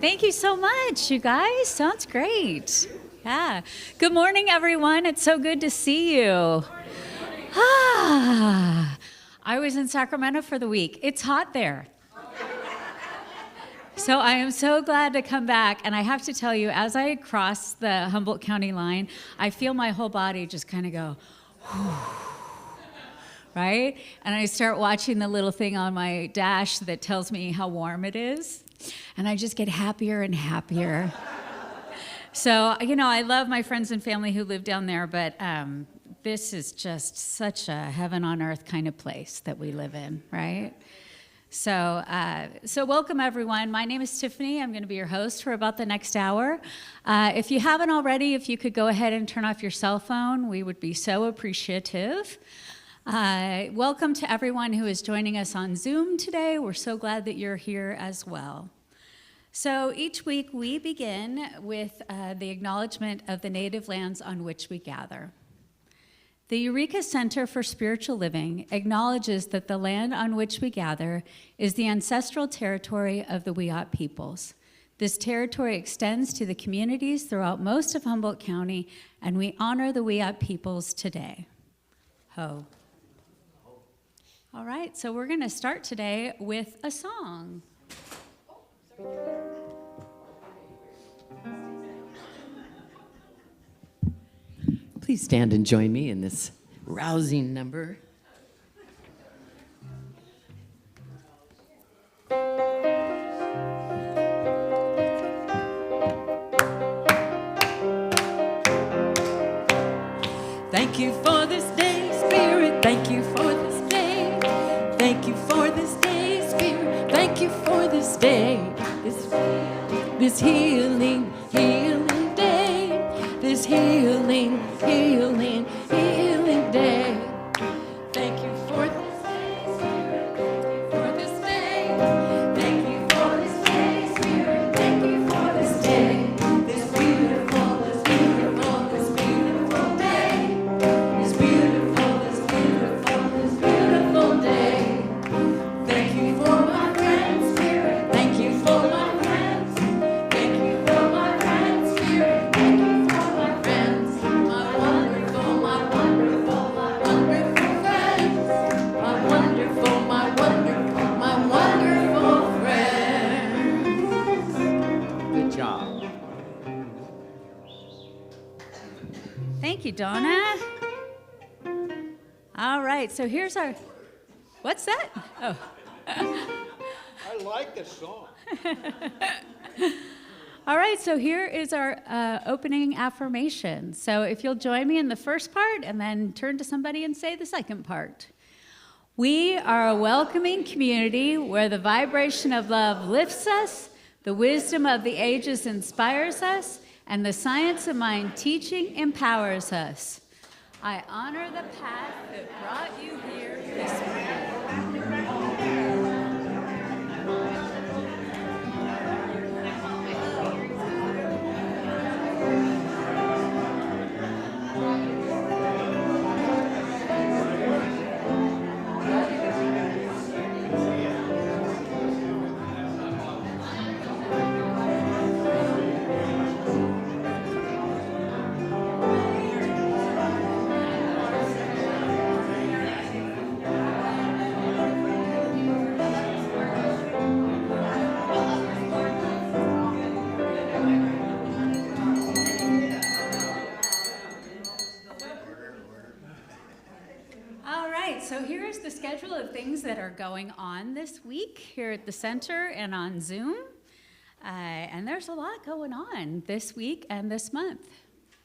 Thank you so much, you guys. Sounds great. Yeah. Good morning, everyone. It's so good to see you. I was in Sacramento for the week. It's hot there. So I am so glad to come back. And I have to tell you, as I cross the Humboldt County line, I feel my whole body just kind of go, right? And I start watching the little thing on my dash that tells me how warm it is. And I just get happier and happier. So, I love my friends and family who live down there, but this is just such a heaven on earth kind of place that we live in, right? So welcome, everyone. My name is Tiffany. I'm going to be your host for about the next hour. If you haven't already, if you could go ahead and turn off your cell phone, we would be so appreciative. Welcome to everyone who is joining us on Zoom today. We're so glad that you're here as well. So each week we begin with the acknowledgement of the native lands on which we gather. The Eureka Center for Spiritual Living acknowledges that the land on which we gather is the ancestral territory of the Wiyot peoples. This territory extends to the communities throughout most of Humboldt County, and we honor the Wiyot peoples today. Ho. All right, so we're going to start today with a song. Please stand and join me in this rousing number. Thank you for this day, Spirit. Thank you for this day. Thank you for this day, Spirit. Thank you for this day. This healing day. This healing day. Thank you for this day, Spirit. For this day. Thank you for this day, Spirit. Thank you for this day. This beautiful day. This beautiful day. Thank you for my friends, Spirit. Thank you for my friends. Thank you for my friends, Spirit. Thank you for my friends. My wonderful friends. My wonderful friends. Good job. Thank you, Donna. All right, so here's our, what's that? Oh. I like this song. All right, so here is our opening affirmation. So if you'll join me in the first part and then turn to somebody and say the second part. We are a welcoming community where the vibration of love lifts us, the wisdom of the ages inspires us, and the science of mind teaching empowers us. I honor the path that brought you here this morning. So here's the schedule of things that are going on this week here at the center and on Zoom. And there's a lot going on this week and this month.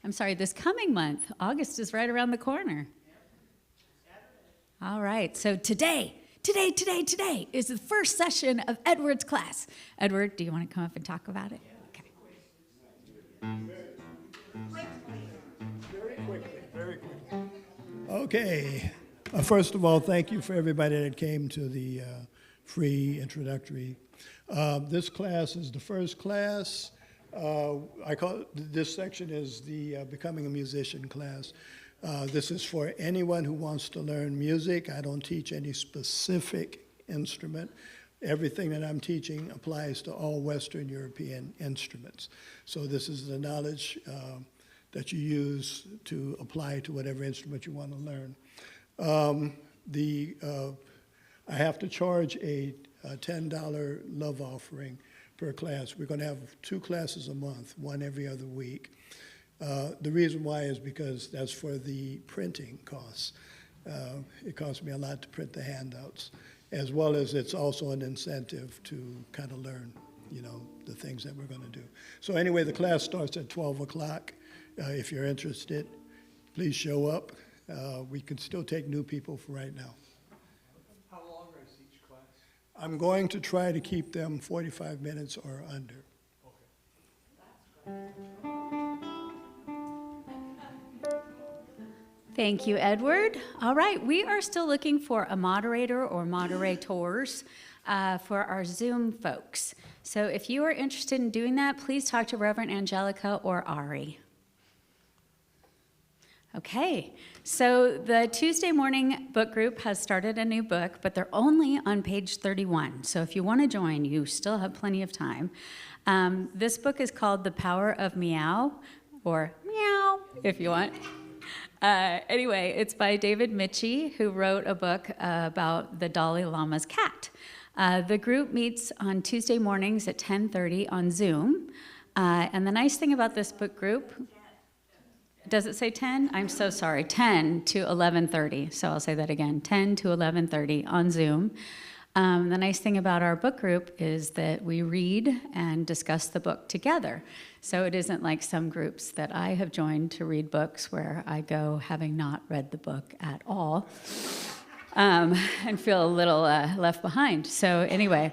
I'm sorry, this coming month. August is right around the corner. All right, so today is the first session of Edward's class. Edward, do you want to come up and talk about it? Okay. Very quickly. Okay. First of all, thank you for everybody that came to the free introductory. This class is the first class. I call this section is the Becoming a Musician class. This is for anyone who wants to learn music. I don't teach any specific instrument, everything that I'm teaching applies to all Western European instruments. So this is the knowledge that you use to apply to whatever instrument you want to learn. I have to charge a $10 love offering per class. We're going to have 2 classes a month, one every other week. The reason why is because that's for the printing costs. It costs me a lot to print the handouts, as well as it's also an incentive to kind of learn, the things that we're going to do. So anyway, the class starts at 12 o'clock. If you're interested, please show up. We can still take new people for right now. How long is each class? I'm going to try to keep them 45 minutes or under. Thank you, Edward. All right, we are still looking for a moderator or moderators for our Zoom folks. So if you are interested in doing that, please talk to Reverend Angelica or Ari. Okay, so the Tuesday morning book group has started a new book, but they're only on page 31. So if you want to join, you still have plenty of time. This book is called The Power of Meow, or Meow, if you want. Anyway, it's by David Mitchie, who wrote a book about the Dalai Lama's cat. The group meets on Tuesday mornings at 10:30 on Zoom. And the nice thing about this book group, does it say 10? I'm so sorry, 10 to 11:30. So I'll say that again, 10 to 11:30 on Zoom. The nice thing about our book group is that we read and discuss the book together. So it isn't like some groups that I have joined to read books where I go having not read the book at all and feel a little left behind. So anyway,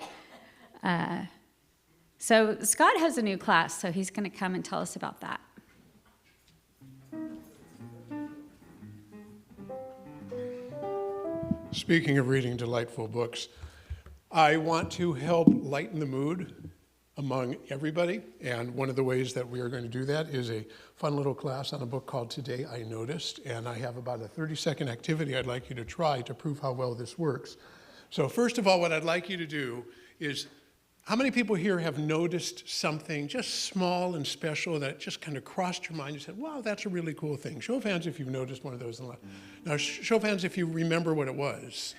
so Scott has a new class, so he's going to come and tell us about that. Speaking of reading delightful books, I want to help lighten the mood among everybody, and one of the ways that we are going to do that is a fun little class on a book called Today I Noticed, and I have about a 30-second activity I'd like you to try to prove how well this works. So first of all, what I'd like you to do is, how many people here have noticed something just small and special that just kind of crossed your mind? You said, wow, that's a really cool thing. Show of hands if you've noticed one of those in life. Now, show of hands if you remember what it was.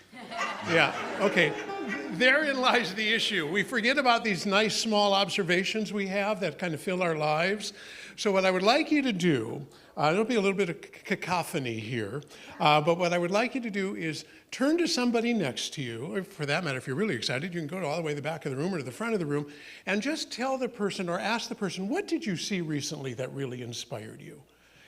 Yeah, okay. Therein lies the issue. We forget about these nice small observations we have that kind of fill our lives. So what I would like you to do, there'll be a little bit of cacophony here, but what I would like you to do is turn to somebody next to you, or for that matter, if you're really excited, you can go all the way to the back of the room or to the front of the room, and just tell the person or ask the person, what did you see recently that really inspired you?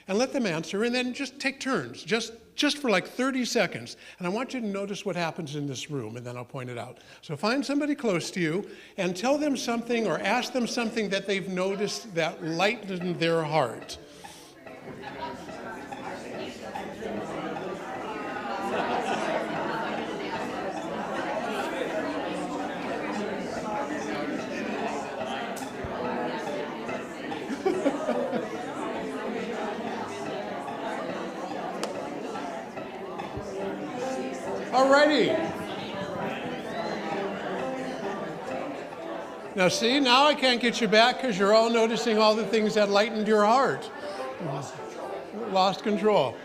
And let them answer, and then just take turns, just for like 30 seconds. And I want you to notice what happens in this room, and then I'll point it out. So find somebody close to you and tell them something or ask them something that they've noticed that lightened their heart. Alrighty. Now see, now I can't get you back because you're all noticing all the things that lightened your heart. Lost control.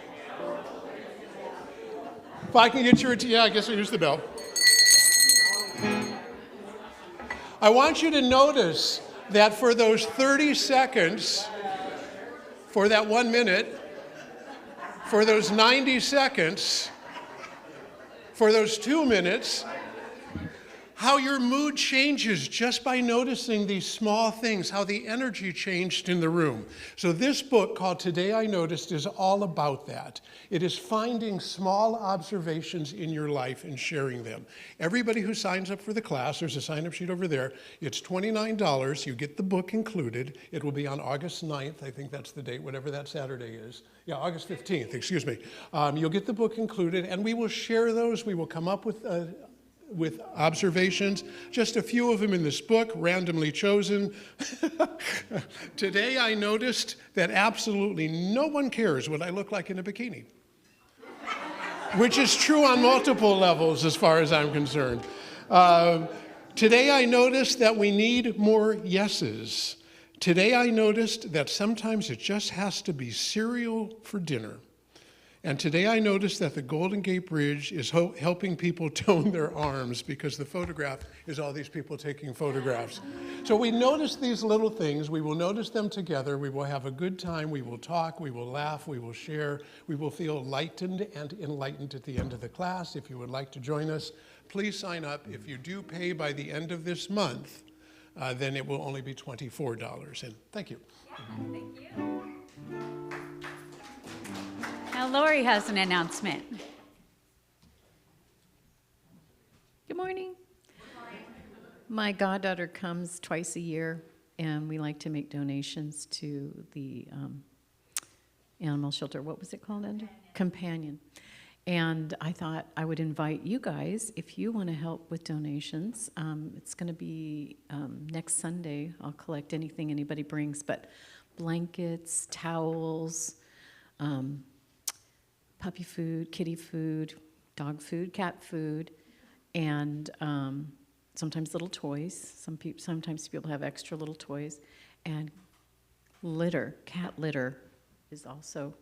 If I can get your, yeah, I guess I'll use the bell. I want you to notice that for those 30 seconds, for that 1 minute, for those 90 seconds, for those 2 minutes, how your mood changes just by noticing these small things, how the energy changed in the room. So this book called Today I Noticed is all about that. It is finding small observations in your life and sharing them. Everybody who signs up for the class, there's a sign-up sheet over there. It's $29. You get the book included. It will be on August 9th. I think that's the date, whatever that Saturday is. Yeah, August 15th, excuse me. You'll get the book included, and we will share those. We will come up with observations, just a few of them in this book, randomly chosen. Today I noticed that absolutely no one cares what I look like in a bikini, which is true on multiple levels as far as I'm concerned. Today I noticed that we need more yeses. Today I noticed that sometimes it just has to be cereal for dinner. And today I noticed that the Golden Gate Bridge is helping people tone their arms because the photograph is all these people taking photographs. So we notice these little things. We will notice them together. We will have a good time. We will talk. We will laugh. We will share. We will feel lightened and enlightened at the end of the class. If you would like to join us, please sign up. If you do pay by the end of this month, then it will only be $24. And thank you. Yeah, thank you. Now Lori has an announcement. Good morning. My goddaughter comes twice a year, and we like to make donations to the animal shelter. What was it called, Andrew? Companion. And I thought I would invite you guys, if you want to help with donations. It's going to be next Sunday. I'll collect anything anybody brings, but blankets, towels, puppy food, kitty food, dog food, cat food, and sometimes little toys. Sometimes people have extra little toys. And litter, cat litter is also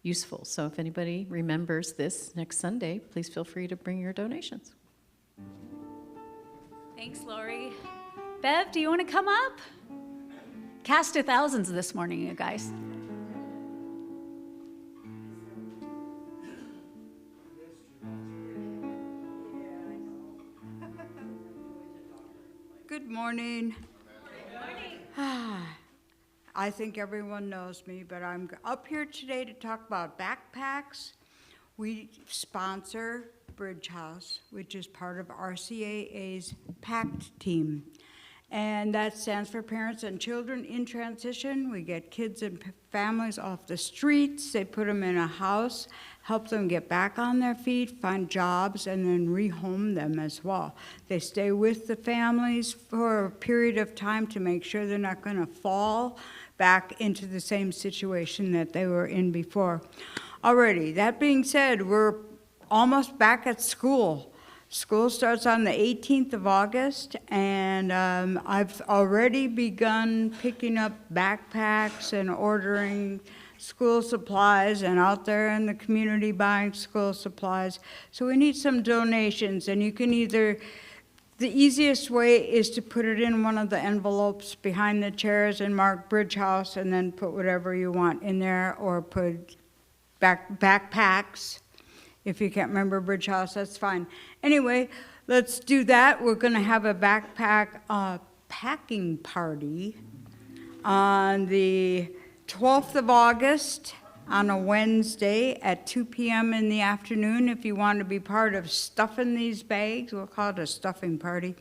useful. So if anybody remembers this next Sunday, please feel free to bring your donations. Thanks, Lori. Bev, do you want to come up? Cast of thousands this morning, you guys. Good morning. I think everyone knows me, but I'm up here today to talk about backpacks. We sponsor Bridge House, which is part of RCAA's PACT team. And that stands for Parents and Children in Transition. We get kids and families off the streets. They put them in a house, help them get back on their feet, find jobs, and then rehome them as well. They stay with the families for a period of time to make sure they're not going to fall back into the same situation that they were in before. Alrighty, that being said, we're almost back at school. School starts on the 18th of August, and I've already begun picking up backpacks and ordering school supplies and out there in the community buying school supplies. So we need some donations, and you can either, the easiest way is to put it in one of the envelopes behind the chairs and mark Bridge House and then put whatever you want in there, or put backpacks. If you can't remember Bridge House, that's fine. Anyway, let's do that. We're going to have a backpack packing party on the 12th of August on a Wednesday at 2 p.m. in the afternoon. If you want to be part of stuffing these bags, we'll call it a stuffing party.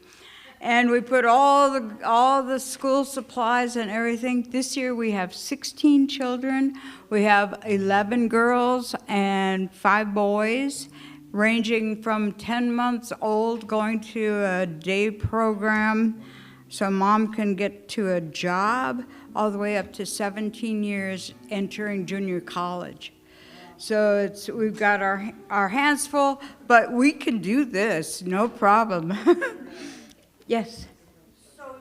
And we put all the school supplies and everything. This year we have 16 children. We have 11 girls and 5 boys, ranging from 10 months old going to a day program so mom can get to a job, all the way up to 17 years entering junior college. So we've got our hands full, but we can do this, no problem. Yes? So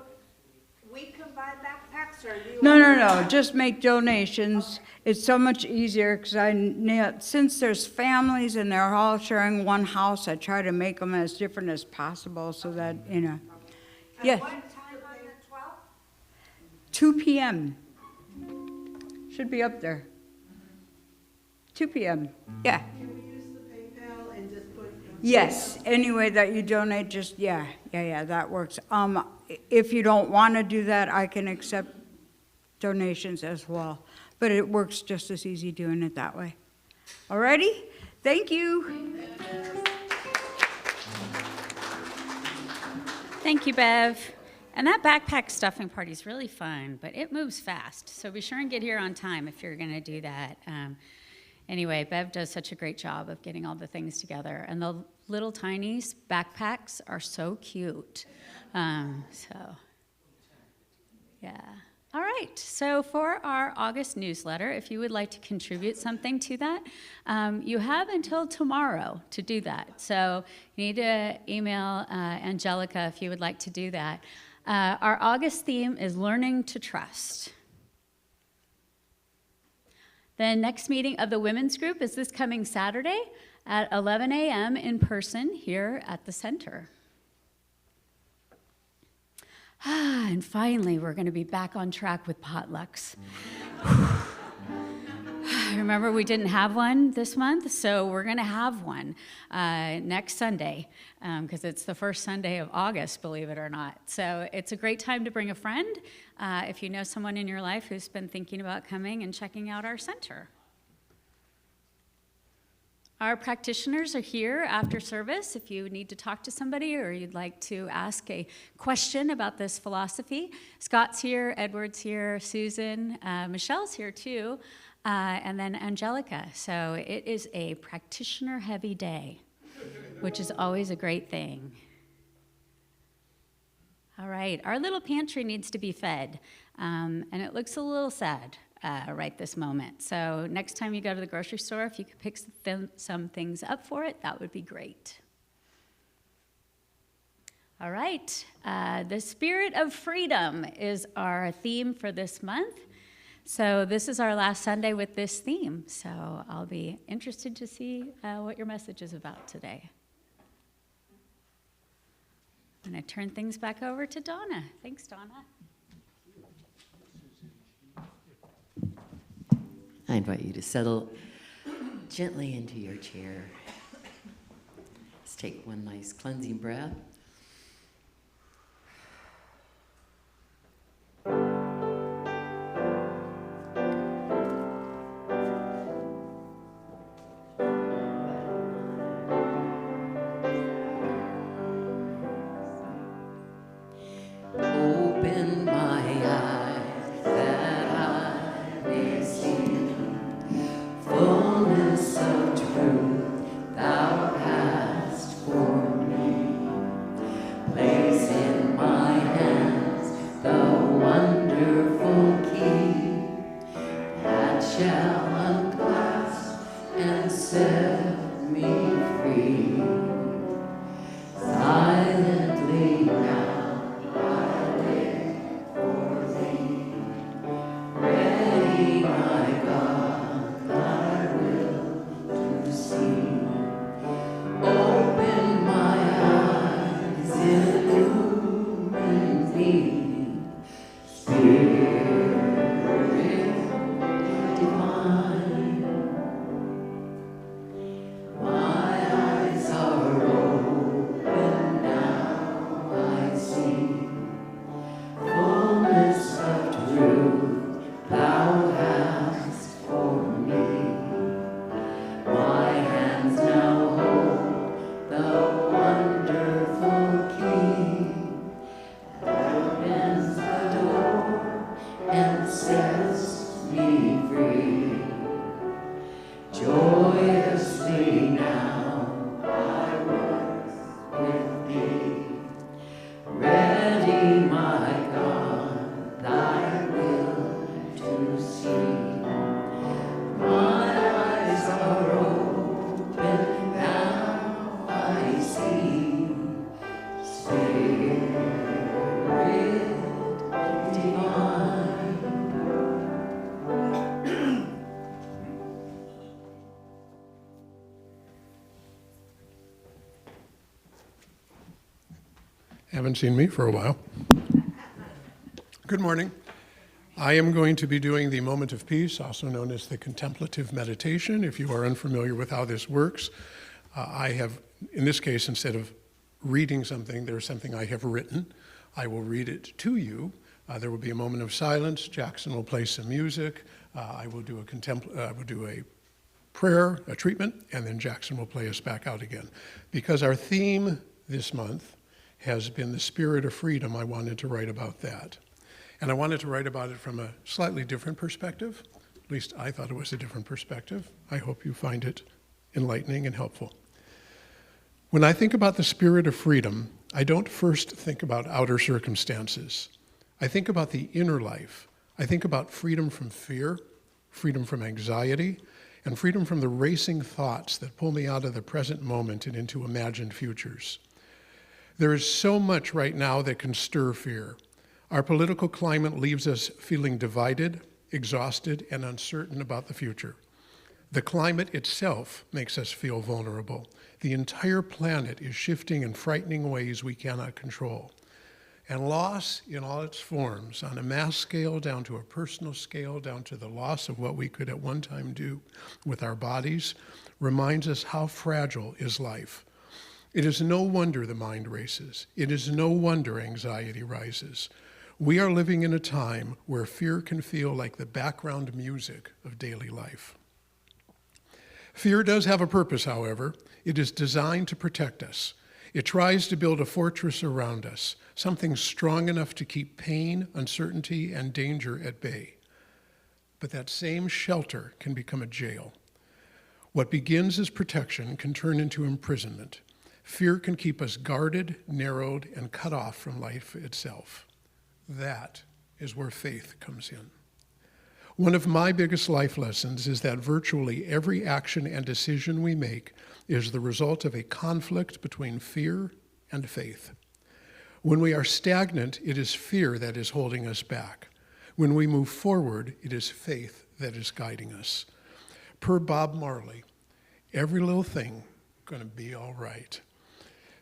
we can buy backpacks, or do you? No, just make donations. It's so much easier because since there's families and they're all sharing one house, I try to make them as different as possible so that, you know. Yeah. At what time on the 12th? 2 p.m. Should be up there. 2 p.m. Yeah. Can we use the PayPal and just put? Yes, any way that you donate, just, yeah, that works. If you don't want to do that, I can accept donations as well. But it works just as easy doing it that way. Alrighty? Thank you. Thank you, Bev. And that backpack stuffing party is really fun, but it moves fast. So be sure and get here on time if you're going to do that. Anyway, Bev does such a great job of getting all the things together. And the little tiny backpacks are so cute. Yeah. All right, so for our August newsletter, if you would like to contribute something to that, you have until tomorrow to do that. So you need to email Angelica if you would like to do that. Our August theme is learning to trust. The next meeting of the women's group is this coming Saturday at 11 a.m. in person here at the center. And finally, we're going to be back on track with potlucks. Remember, we didn't have one this month, so we're going to have one next Sunday, because it's the first Sunday of August, believe it or not. So it's a great time to bring a friend if you know someone in your life who's been thinking about coming and checking out our center. Our practitioners are here after service if you need to talk to somebody or you'd like to ask a question about this philosophy. Scott's here, Edward's here, Susan, Michelle's here too, and then Angelica. So it is a practitioner-heavy day, which is always a great thing. All right, our little pantry needs to be fed, and it looks a little sad right this moment. So next time you go to the grocery store, if you could pick some things up for it, that would be great. All right, the spirit of freedom is our theme for this month. So this is our last Sunday with this theme. So I'll be interested to see what your message is about today. I'm going to turn things back over to Donna. Thanks, Donna. I invite you to settle gently into your chair. Let's take one nice cleansing breath. Open my eyes that I may see fullness of truth thou hast for me. Place in my hands the wonderful key that shall unclasp and set me free. Silently now I wait for thee. Ready, my God, thy will to see. Open my eyes, illumine me. Spirit divine, my eyes are open now, I see fullness of truth thou hast for me. My hands now hold the wonderful key that opens the door and sets me free. Joyously now I work with thee. Ready, my God, thy will to see. My eyes are open now, I see. Spirit divine. Haven't seen me for a while. Good morning. I am going to be doing the moment of peace, also known as the contemplative meditation. If you are unfamiliar with how this works, I have, in this case, instead of reading something, there's something I have written. I will read it to you. There will be a moment of silence. Jackson will play some music. I will do a prayer, a treatment, and then Jackson will play us back out again. Because our theme this month has been the spirit of freedom, I wanted to write about that. And I wanted to write about it from a slightly different perspective. At least I thought it was a different perspective. I hope you find it enlightening and helpful. When I think about the spirit of freedom, I don't first think about outer circumstances. I think about the inner life I think about freedom from fear, freedom from anxiety, and freedom from the racing thoughts that pull me out of the present moment and into imagined futures. There is so much right now that can stir fear. Our political climate leaves us feeling divided, exhausted, and uncertain about the future. The climate itself makes us feel vulnerable. The entire planet is shifting in frightening ways we cannot control. And loss in all its forms, on a mass scale, down to a personal scale, down to the loss of what we could at one time do with our bodies, reminds us how fragile is life. It is no wonder the mind races. It is no wonder anxiety rises. We are living in a time where fear can feel like the background music of daily life. Fear does have a purpose, however. It is designed to protect us. It tries to build a fortress around us, something strong enough to keep pain, uncertainty, and danger at bay. But that same shelter can become a jail. What begins as protection can turn into imprisonment. Fear can keep us guarded, narrowed, and cut off from life itself. That is where faith comes in. One of my biggest life lessons is that virtually every action and decision we make is the result of a conflict between fear and faith. When we are stagnant, it is fear that is holding us back. When we move forward, it is faith that is guiding us. Per Bob Marley, every little thing going to be all right.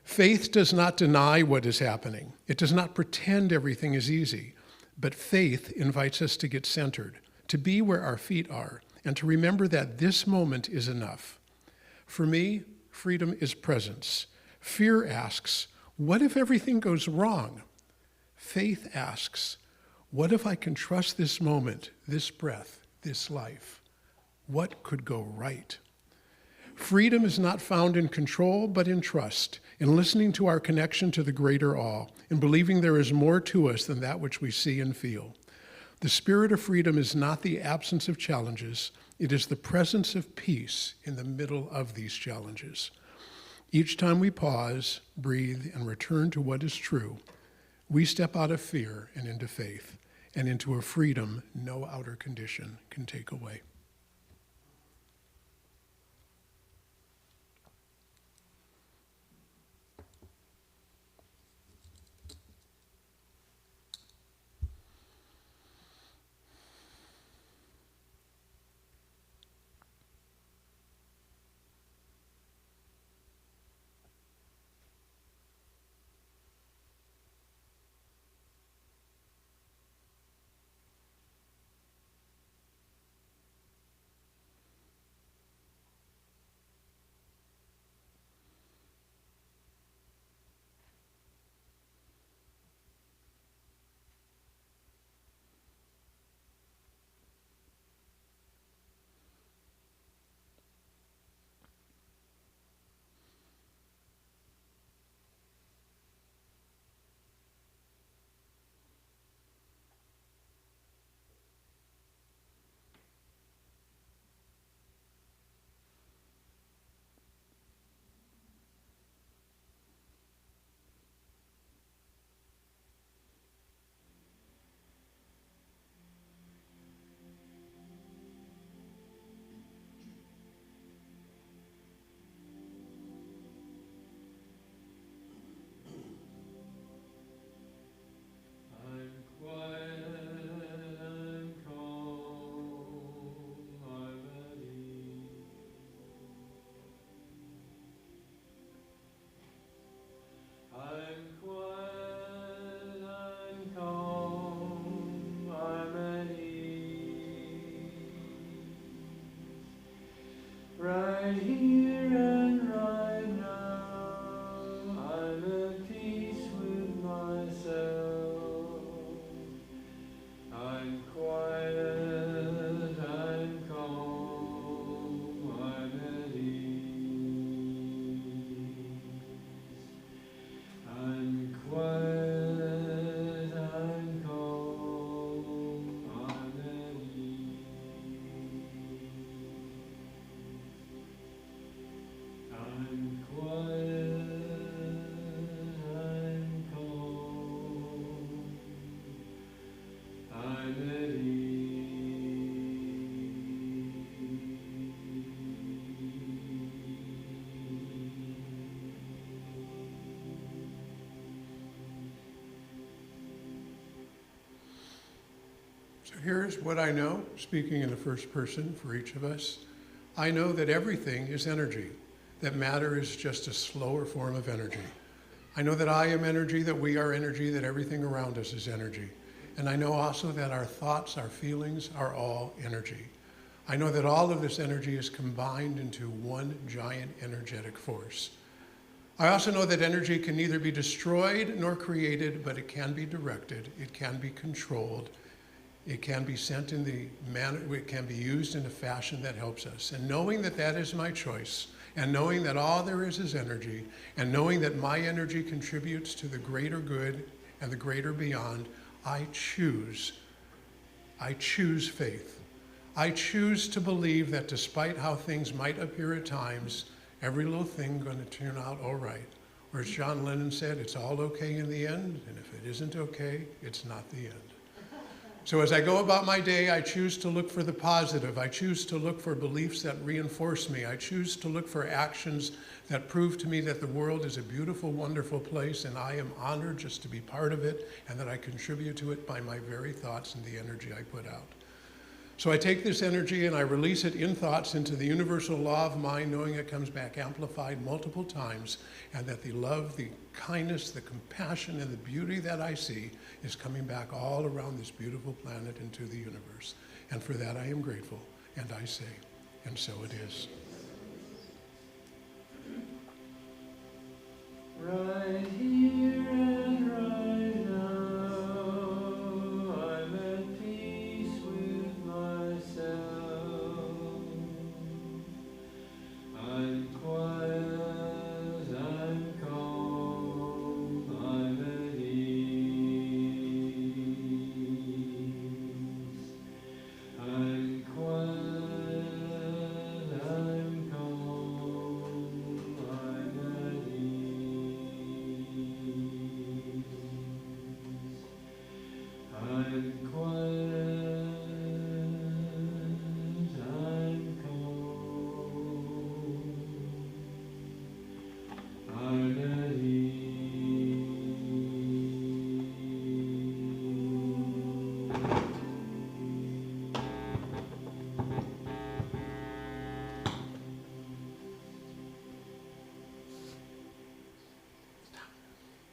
Faith does not deny what is happening. It does not pretend everything is easy, but faith invites us to get centered, to be where our feet are, and to remember that this moment is enough. For me, freedom is presence. Fear asks, what if everything goes wrong? Faith asks, what if I can trust this moment, this breath, this life? What could go right? Freedom is not found in control, but in trust, in listening to our connection to the greater all, in believing there is more to us than that which we see and feel. The spirit of freedom is not the absence of challenges, it is the presence of peace in the middle of these challenges. Each time we pause, breathe, and return to what is true, we step out of fear and into faith, and into a freedom no outer condition can take away. Here's what I know, speaking in the first person for each of us. I know that everything is energy, that matter is just a slower form of energy. I know that I am energy, that we are energy, that everything around us is energy. And I know also that our thoughts, our feelings are all energy. I know that all of this energy is combined into one giant energetic force. I also know that energy can neither be destroyed nor created, but it can be directed, it can be controlled, it can be sent in the manner, it can be used in a fashion that helps us. And knowing that that is my choice, and knowing that all there is energy, and knowing that my energy contributes to the greater good and the greater beyond, I choose faith. I choose to believe that despite how things might appear at times, every little thing going to turn out all right. Or as John Lennon said, it's all okay in the end, and if it isn't okay, it's not the end. So as I go about my day, I choose to look for the positive. I choose to look for beliefs that reinforce me. I choose to look for actions that prove to me that the world is a beautiful, wonderful place, and I am honored just to be part of it, and that I contribute to it by my very thoughts and the energy I put out. So I take this energy and I release it in thoughts into the universal law of mind, knowing it comes back amplified multiple times, and that the love, the kindness, the compassion, and the beauty that I see is coming back all around this beautiful planet into the universe. And for that I am grateful, and I say, and so it is. Right here and right now, I'm at peace with myself. I'm quiet, I'm calm, I'm at ease. I'm quiet, I'm calm, I'm at ease. I'm quiet, I'm calm, I'm at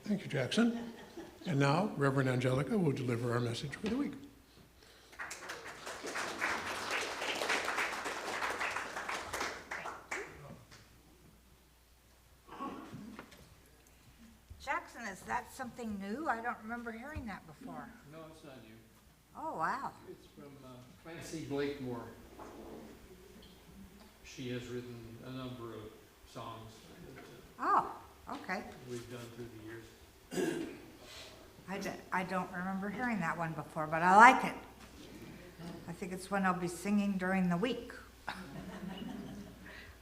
Thank you, Jackson. And now, Reverend Angelica will deliver our message for the week. Jackson, is that something new? I don't remember hearing that before. No, it's not new. Oh, wow. It's from Clancy Blakemore. She has written a number of songs that Oh, okay. we've done through the years. I don't remember hearing that one before, but I like it. I think it's one I'll be singing during the week.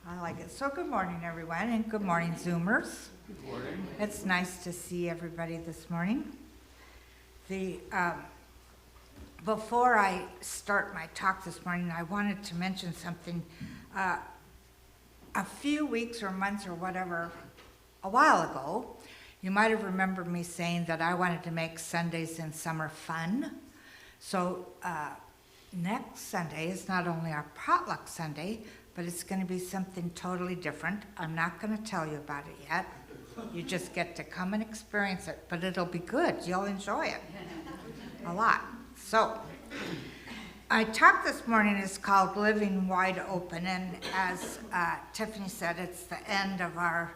I like it. So good morning, everyone, and good morning, Zoomers. Good morning. It's nice to see everybody this morning. Before I start my talk this morning, I wanted to mention something. A few weeks or months or whatever, a while ago, you might have remembered me saying that I wanted to make Sundays in summer fun. So next Sunday is not only our potluck Sunday, but it's going to be something totally different. I'm not going to tell you about it yet. You just get to come and experience it, but it'll be good. You'll enjoy it a lot. So my talk this morning is called Living Wide Open, and as Tiffany said, it's the end of our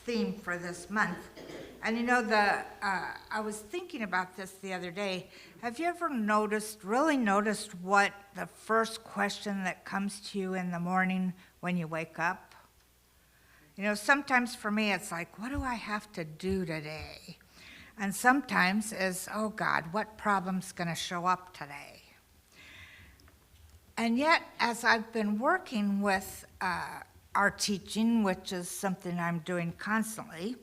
theme for this month. And you know, I was thinking about this the other day. Have you ever really noticed what the first question that comes to you in the morning when you wake up? You know, sometimes for me it's like, what do I have to do today? And sometimes is, oh God, what problem's gonna show up today? And yet, as I've been working with our teaching, which is something I'm doing constantly,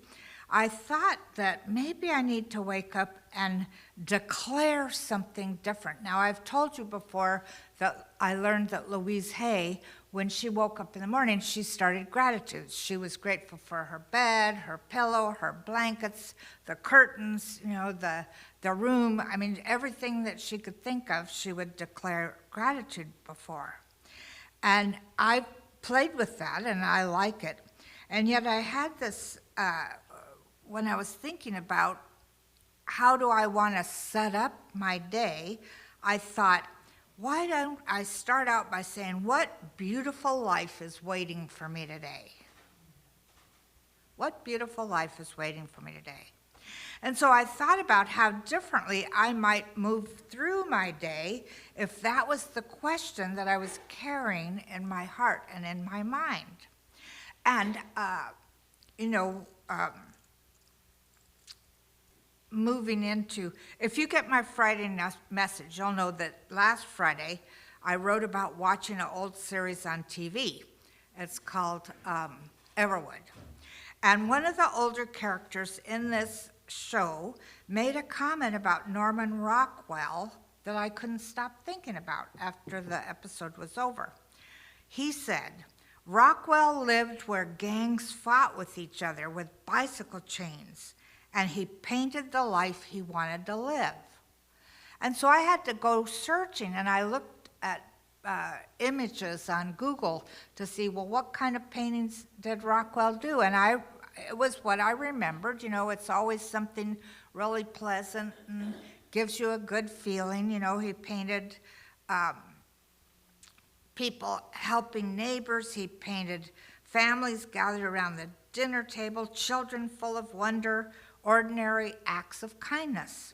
I thought that maybe I need to wake up and declare something different. Now, I've told you before that I learned that Louise Hay, when she woke up in the morning, she started gratitude. She was grateful for her bed, her pillow, her blankets, the curtains, you know, the the room, I mean, everything that she could think of, she would declare gratitude before. And I played with that, and I like it. And yet I had this, when I was thinking about how do I want to set up my day, I thought, why don't I start out by saying, what beautiful life is waiting for me today? What beautiful life is waiting for me today? And so I thought about how differently I might move through my day if that was the question that I was carrying in my heart and in my mind. And, moving into, if you get my Friday message, you'll know that last Friday I wrote about watching an old series on TV. It's called Everwood. And one of the older characters in this show made a comment about Norman Rockwell that I couldn't stop thinking about after the episode was over. He said, Rockwell lived where gangs fought with each other with bicycle chains, and he painted the life he wanted to live. And so I had to go searching, and I looked at images on Google to see, well, what kind of paintings did Rockwell do? And it was what I remembered. It's always something really pleasant and gives you a good feeling. He painted people helping neighbors. He painted families gathered around the dinner table, children full of wonder, ordinary acts of kindness.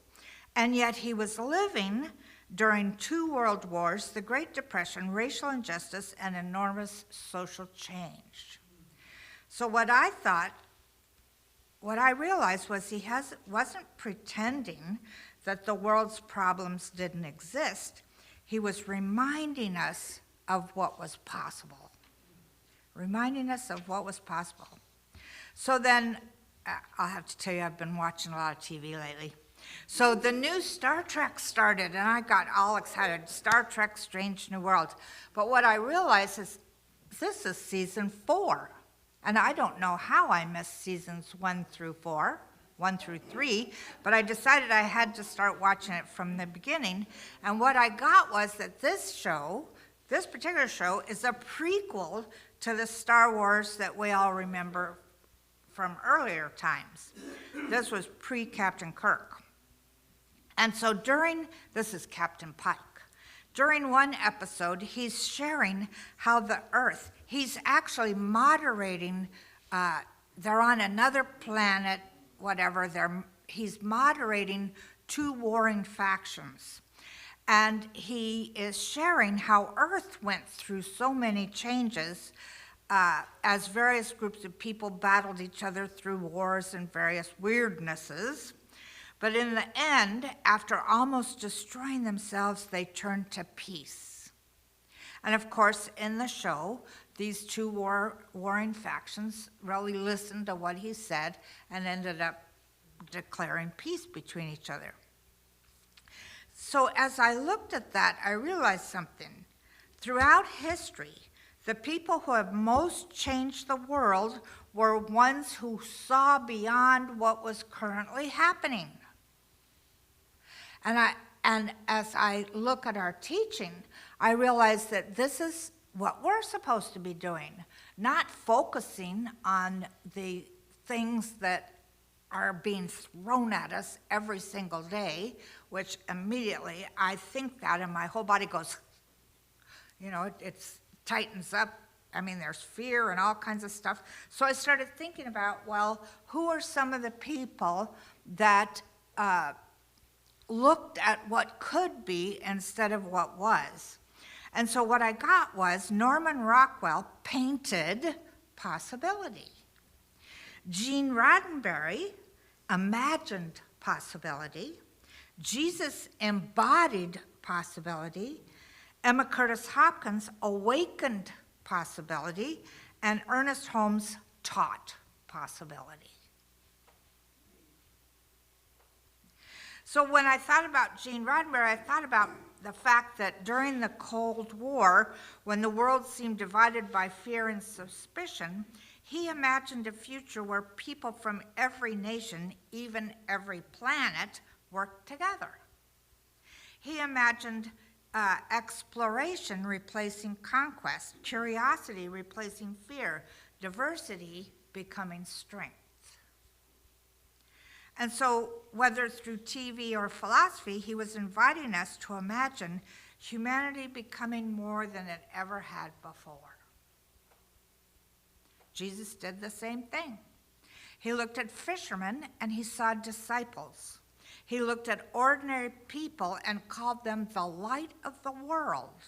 And yet he was living during 2 world wars, the Great Depression, racial injustice, and enormous social change. So what I realized was he wasn't pretending that the world's problems didn't exist. He was reminding us of what was possible. Reminding us of what was possible. So then, I'll have to tell you, I've been watching a lot of TV lately. So the new Star Trek started, and I got all excited. Star Trek, Strange New Worlds. But what I realized is this is season 4. And I don't know how I missed seasons 1 through 3, but I decided I had to start watching it from the beginning. And what I got was that this particular show, is a prequel to the Star Wars that we all remember from earlier times. This was pre-Captain Kirk. And so this is Captain Pike. During one episode, he's sharing how the Earth, he's actually moderating, they're on another planet, whatever, he's moderating 2 warring factions. And he is sharing how Earth went through so many changes as various groups of people battled each other through wars and various weirdnesses. But in the end, after almost destroying themselves, they turned to peace. And of course, in the show, these 2 warring factions really listened to what he said and ended up declaring peace between each other. So as I looked at that, I realized something. Throughout history, the people who have most changed the world were ones who saw beyond what was currently happening. And as I look at our teaching, I realize that this is what we're supposed to be doing, not focusing on the things that are being thrown at us every single day, which immediately I think that and my whole body goes, it tightens up. I mean, there's fear and all kinds of stuff. So I started thinking about, well, who are some of the people that looked at what could be instead of what was? And so what I got was Norman Rockwell painted possibility. Gene Roddenberry imagined possibility. Jesus embodied possibility. Emma Curtis Hopkins awakened possibility. And Ernest Holmes taught possibility. So when I thought about Gene Roddenberry, I thought about the fact that during the Cold War, when the world seemed divided by fear and suspicion, he imagined a future where people from every nation, even every planet, work together. He imagined exploration replacing conquest, curiosity replacing fear, diversity becoming strength. And so, whether through TV or philosophy, he was inviting us to imagine humanity becoming more than it ever had before. Jesus did the same thing. He looked at fishermen and he saw disciples. He looked at ordinary people and called them the light of the world.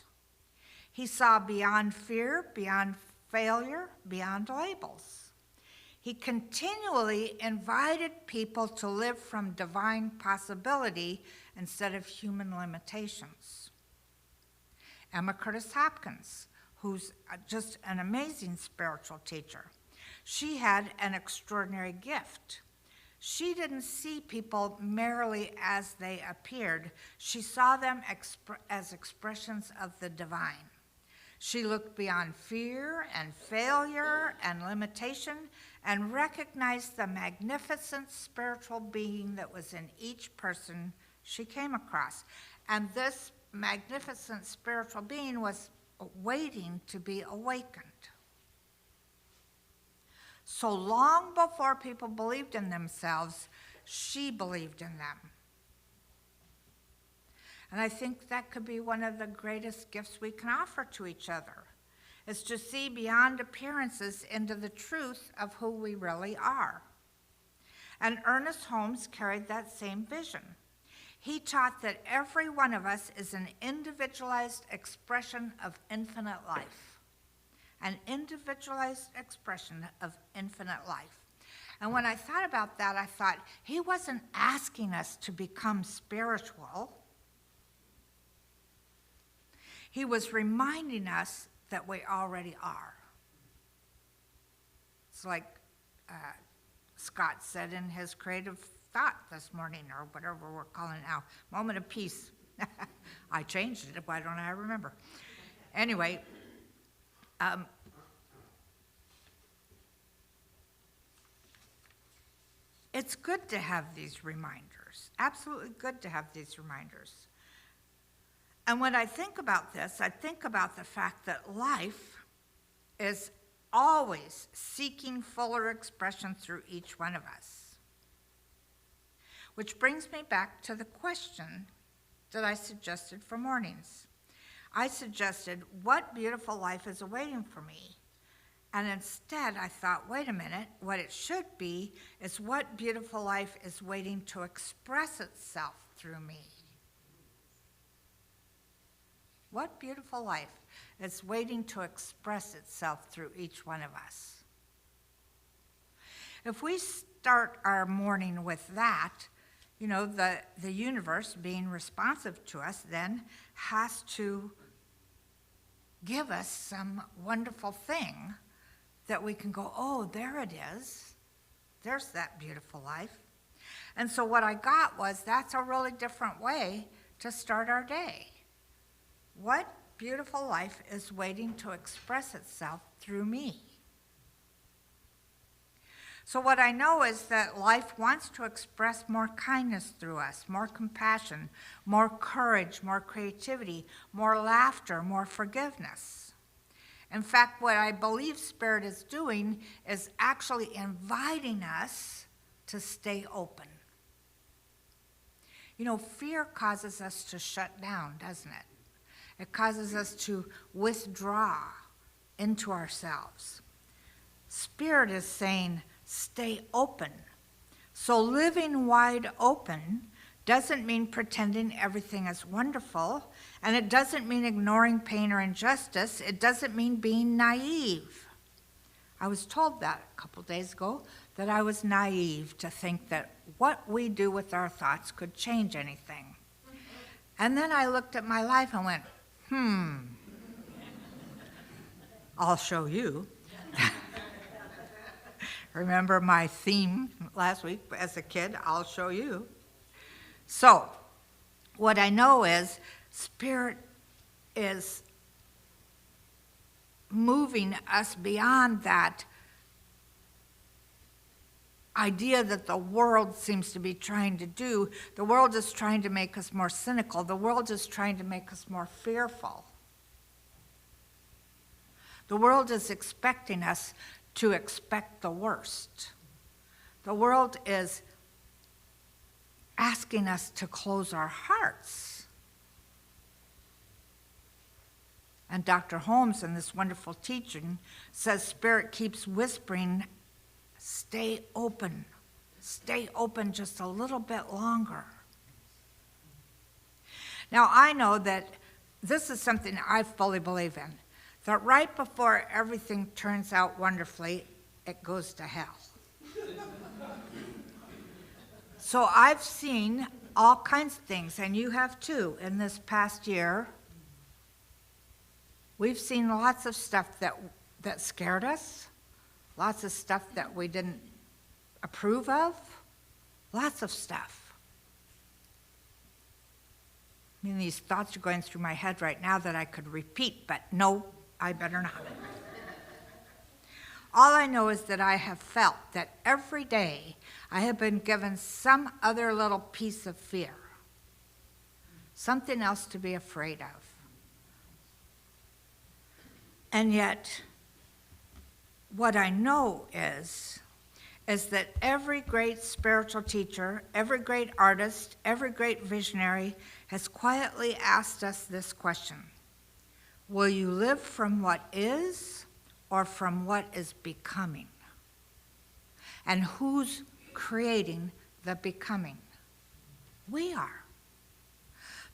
He saw beyond fear, beyond failure, beyond labels. He continually invited people to live from divine possibility instead of human limitations. Emma Curtis Hopkins, who's just an amazing spiritual teacher, she had an extraordinary gift. She didn't see people merely as they appeared. She saw them as expressions of the divine. She looked beyond fear and failure and limitation and recognized the magnificent spiritual being that was in each person she came across. And this magnificent spiritual being was waiting to be awakened. So long before people believed in themselves, she believed in them. And I think that could be one of the greatest gifts we can offer to each other, is to see beyond appearances into the truth of who we really are. And Ernest Holmes carried that same vision. He taught that every one of us is an individualized expression of infinite life. An individualized expression of infinite life. And when I thought about that, I thought, he wasn't asking us to become spiritual. He was reminding us that we already are. It's like Scott said in his creative thought this morning, or whatever we're calling it now, moment of peace. I changed it, why don't I remember? Anyway, it's good to have these reminders, absolutely good to have these reminders. And when I think about this, I think about the fact that life is always seeking fuller expression through each one of us. Which brings me back to the question that I suggested for mornings. I suggested, what beautiful life is awaiting for me? And instead I thought, wait a minute, what it should be is what beautiful life is waiting to express itself through me. What beautiful life is waiting to express itself through each one of us? If we start our morning with that, you know, the universe being responsive to us then has to give us some wonderful thing that we can go, oh, there it is. There's that beautiful life. And so what I got was, that's a really different way to start our day. What beautiful life is waiting to express itself through me? So what I know is that life wants to express more kindness through us, more compassion, more courage, more creativity, more laughter, more forgiveness. In fact, what I believe Spirit is doing is actually inviting us to stay open. You know, fear causes us to shut down, doesn't it? It causes us to withdraw into ourselves. Spirit is saying, stay open. So living wide open doesn't mean pretending everything is wonderful, and it doesn't mean ignoring pain or injustice. It doesn't mean being naive. I was told that a couple days ago, that I was naive to think that what we do with our thoughts could change anything. And then I looked at my life and went, I'll show you. Remember my theme last week as a kid, I'll show you. So, what I know is Spirit is moving us beyond that idea that the world seems to be trying to do. The world is trying to make us more cynical. The world is trying to make us more fearful. The world is expecting us to expect the worst. The world is asking us to close our hearts. And Dr. Holmes, in this wonderful teaching, says Spirit keeps whispering, stay open just a little bit longer. Now, I know that this is something I fully believe in, that right before everything turns out wonderfully, it goes to hell. So I've seen all kinds of things, and you have too, in this past year. We've seen lots of stuff that scared us, lots of stuff that we didn't approve of, lots of stuff. I mean, these thoughts are going through my head right now that I could repeat, but no, I better not. All I know is that I have felt that every day I have been given some other little piece of fear, something else to be afraid of. And yet, what I know is that every great spiritual teacher, every great artist, every great visionary has quietly asked us this question: will you live from what is or from what is becoming? And who's creating the becoming? We are.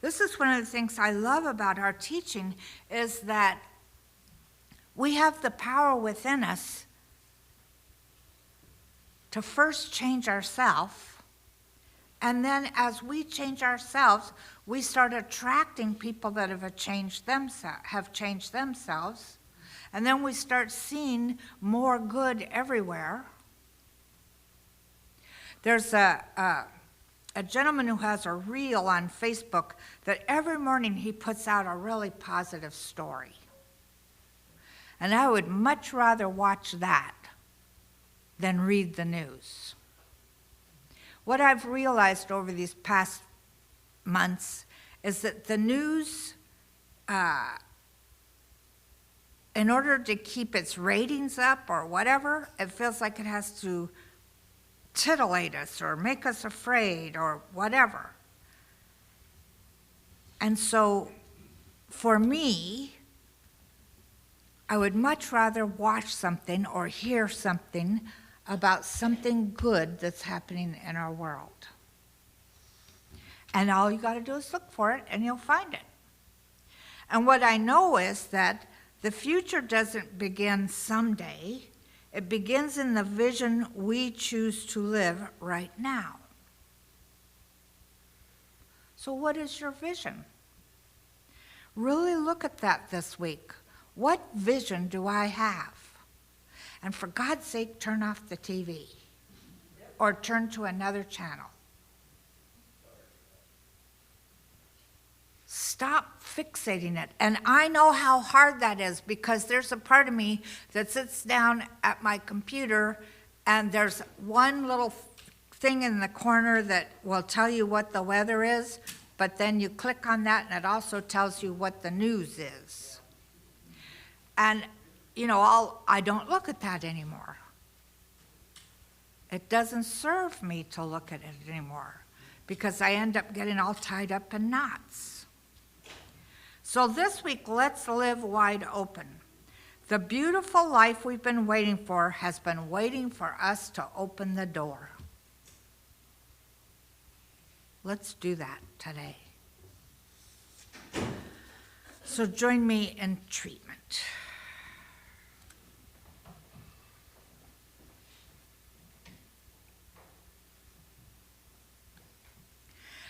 This is one of the things I love about our teaching, is that we have the power within us to first change ourselves, and then as we change ourselves, we start attracting people that have changed themselves, and then we start seeing more good everywhere. There's a gentleman who has a reel on Facebook that every morning he puts out a really positive story. And I would much rather watch that than read the news. What I've realized over these past months is that the news, in order to keep its ratings up or whatever, it feels like it has to titillate us or make us afraid or whatever. And so, for me, I would much rather watch something or hear something about something good that's happening in our world. And all you got to do is look for it, and you'll find it. And what I know is that the future doesn't begin someday. It begins in the vision we choose to live right now. So what is your vision? Really look at that this week. What vision do I have? And for God's sake, turn off the TV or turn to another channel. Stop fixating it. And I know how hard that is, because there's a part of me that sits down at my computer and there's one little thing in the corner that will tell you what the weather is, but then you click on that and it also tells you what the news is. And, I don't look at that anymore. It doesn't serve me to look at it anymore, because I end up getting all tied up in knots. So this week, let's live wide open. The beautiful life we've been waiting for has been waiting for us to open the door. Let's do that today. So join me in treatment.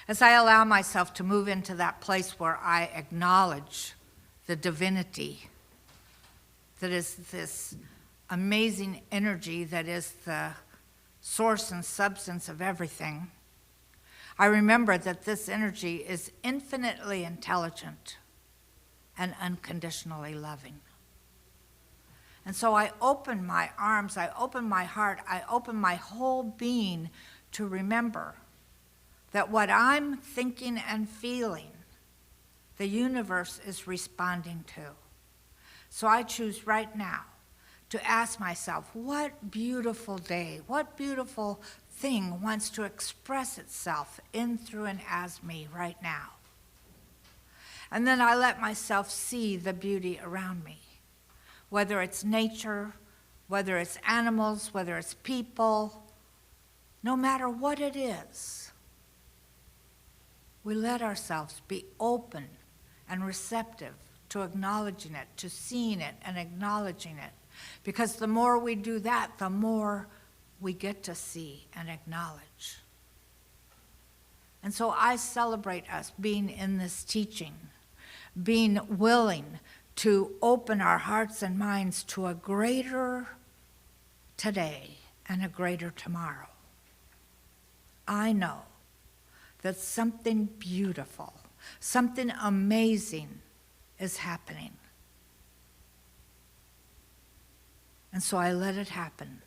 As I allow myself to move into that place where I acknowledge the divinity that is this amazing energy that is the source and substance of everything, I remember that this energy is infinitely intelligent and unconditionally loving. And so I open my arms, I open my heart, I open my whole being to remember that what I'm thinking and feeling, the universe is responding to. So I choose right now to ask myself, what beautiful day, what beautiful thing wants to express itself in, through, and as me right now? And then I let myself see the beauty around me, whether it's nature, whether it's animals, whether it's people, no matter what it is. We let ourselves be open and receptive to acknowledging it, to seeing it and acknowledging it. Because the more we do that, the more we get to see and acknowledge. And so I celebrate us being in this teaching, being willing to open our hearts and minds to a greater today and a greater tomorrow. I know that something beautiful, something amazing is happening. And so I let it happen.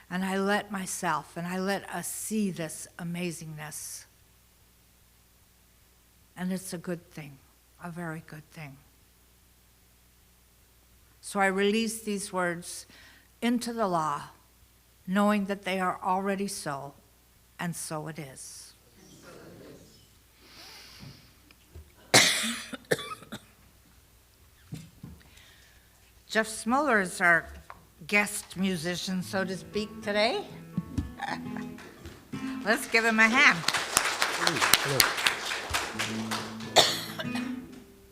And I let myself and I let us see this amazingness. And it's a good thing, a very good thing. So I release these words into the law, knowing that they are already so, and so it is. Jeff Smoller is our guest musician, so to speak, today. Let's give him a hand.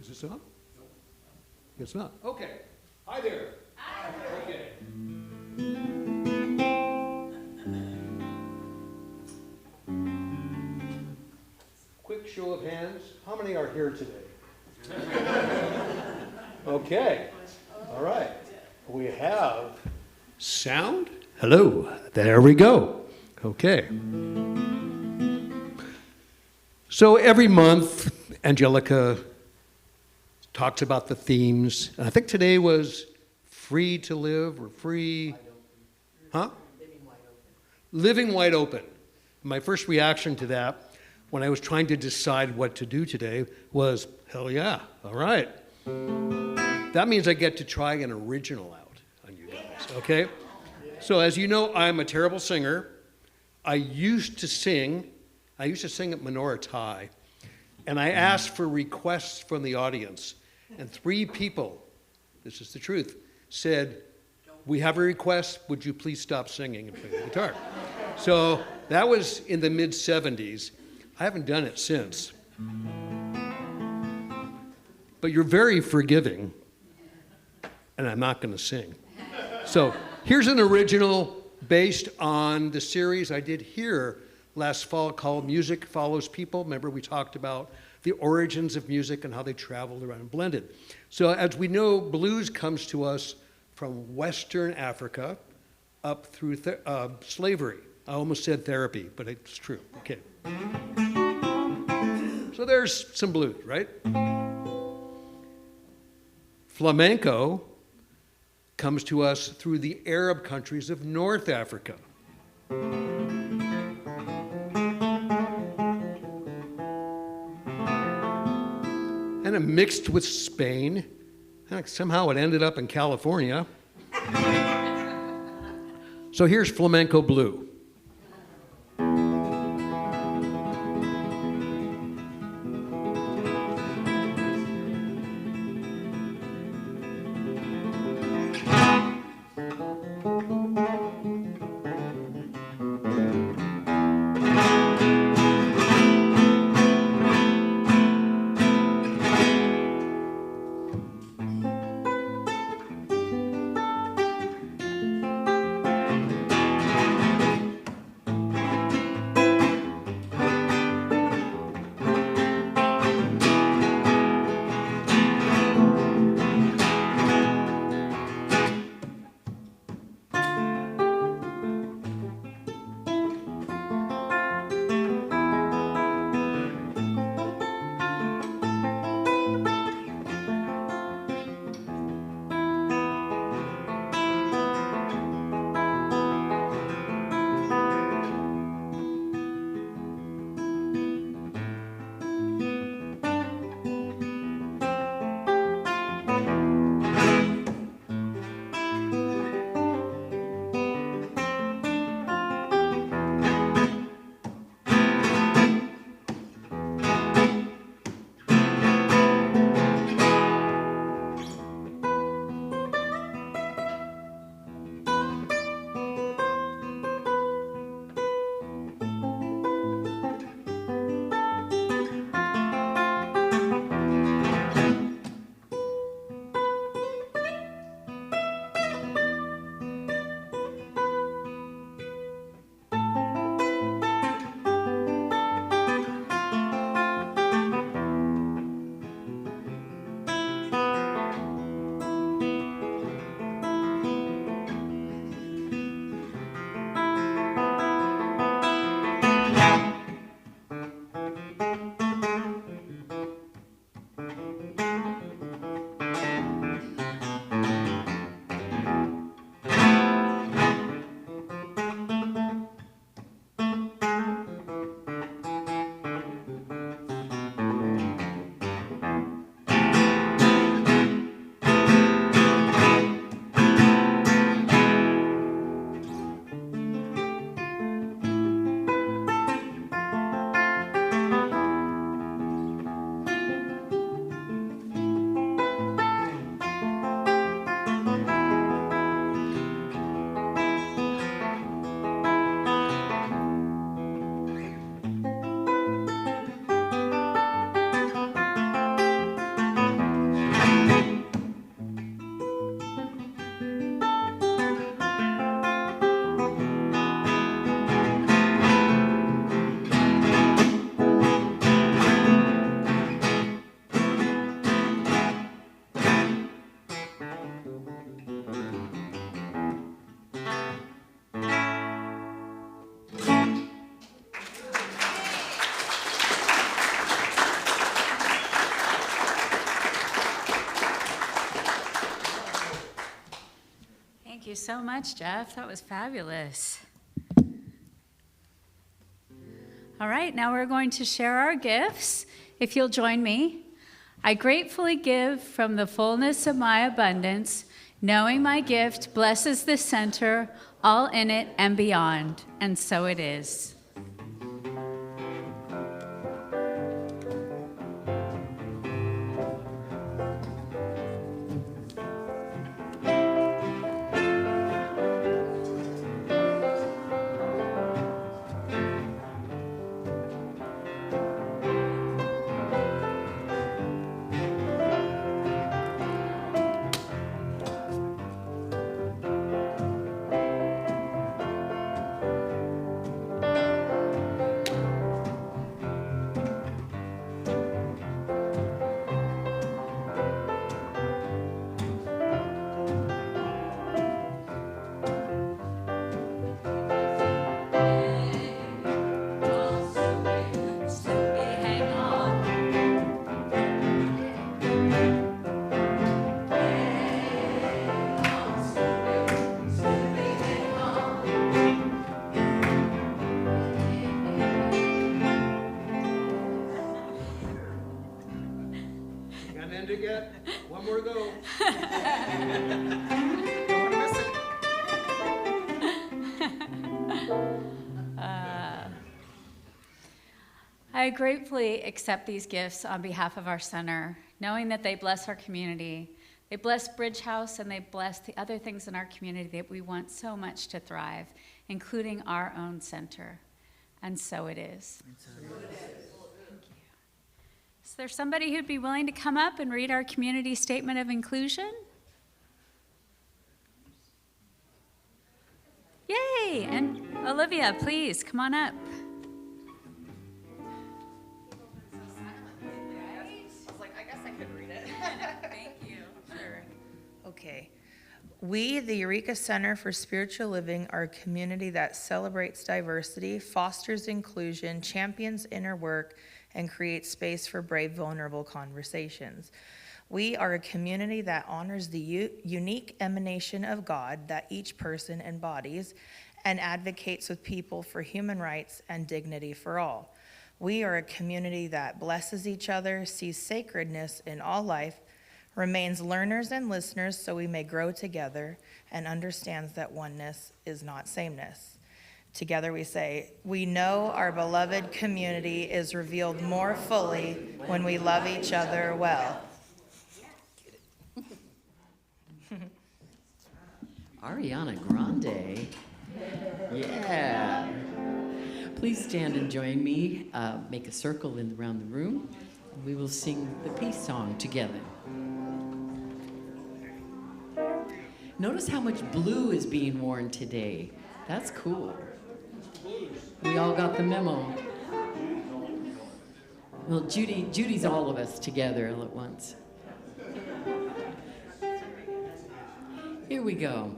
Is this on? It's not. Okay. Hi there. Hi. Okay. Quick show of hands. How many are here today? Okay. All right. We have sound. Hello. There we go. Okay. So every month, Angelica talks about the themes. And I think today was free to live or free. Huh? Living wide open. My first reaction to that when I was trying to decide what to do today was, hell yeah, all right. That means I get to try an original out on you guys, okay? So as you know, I'm a terrible singer. I used to sing at Menorah Thai, and I asked for requests from the audience, and 3 people, this is the truth, said, we have a request, would you please stop singing and play the guitar? So that was in the mid-'70s. I haven't done it since. But you're very forgiving, and I'm not going to sing. So here's an original based on the series I did here last fall called Music Follows People. Remember we talked about the origins of music and how they traveled around and blended. So as we know, blues comes to us from Western Africa up through slavery. I almost said therapy, but it's true. Okay. So there's some blues, right? Flamenco comes to us through the Arab countries of North Africa. And it mixed with Spain. And somehow it ended up in California. So here's flamenco blue. so much, Jeff. That was fabulous. All right, now we're going to share our gifts. If you'll join me. I gratefully give from the fullness of my abundance, knowing my gift blesses the center, all in it and beyond. And so it is. One more go. I gratefully accept these gifts on behalf of our center, knowing that they bless our community. They bless Bridge House, and they bless the other things in our community that we want so much to thrive, including our own center. And so it is. Thank you. Is there somebody who'd be willing to come up and read our community statement of inclusion? Yay! And Olivia, please, come on up. Okay. We, the Eureka Center for Spiritual Living, are a community that celebrates diversity, fosters inclusion, champions inner work, and creates space for brave, vulnerable conversations. We are a community that honors the unique emanation of God that each person embodies and advocates with people for human rights and dignity for all. We are a community that blesses each other, sees sacredness in all life, remains learners and listeners so we may grow together, and understands that oneness is not sameness. Together we say, we know our beloved community is revealed more fully when we love each other well. Ariana Grande. Yeah. Please stand and join me. Make a circle around the room. And we will sing the peace song together. Notice how much blue is being worn today. That's cool. We all got the memo. Well, Judy's all of us together all at once. Here we go.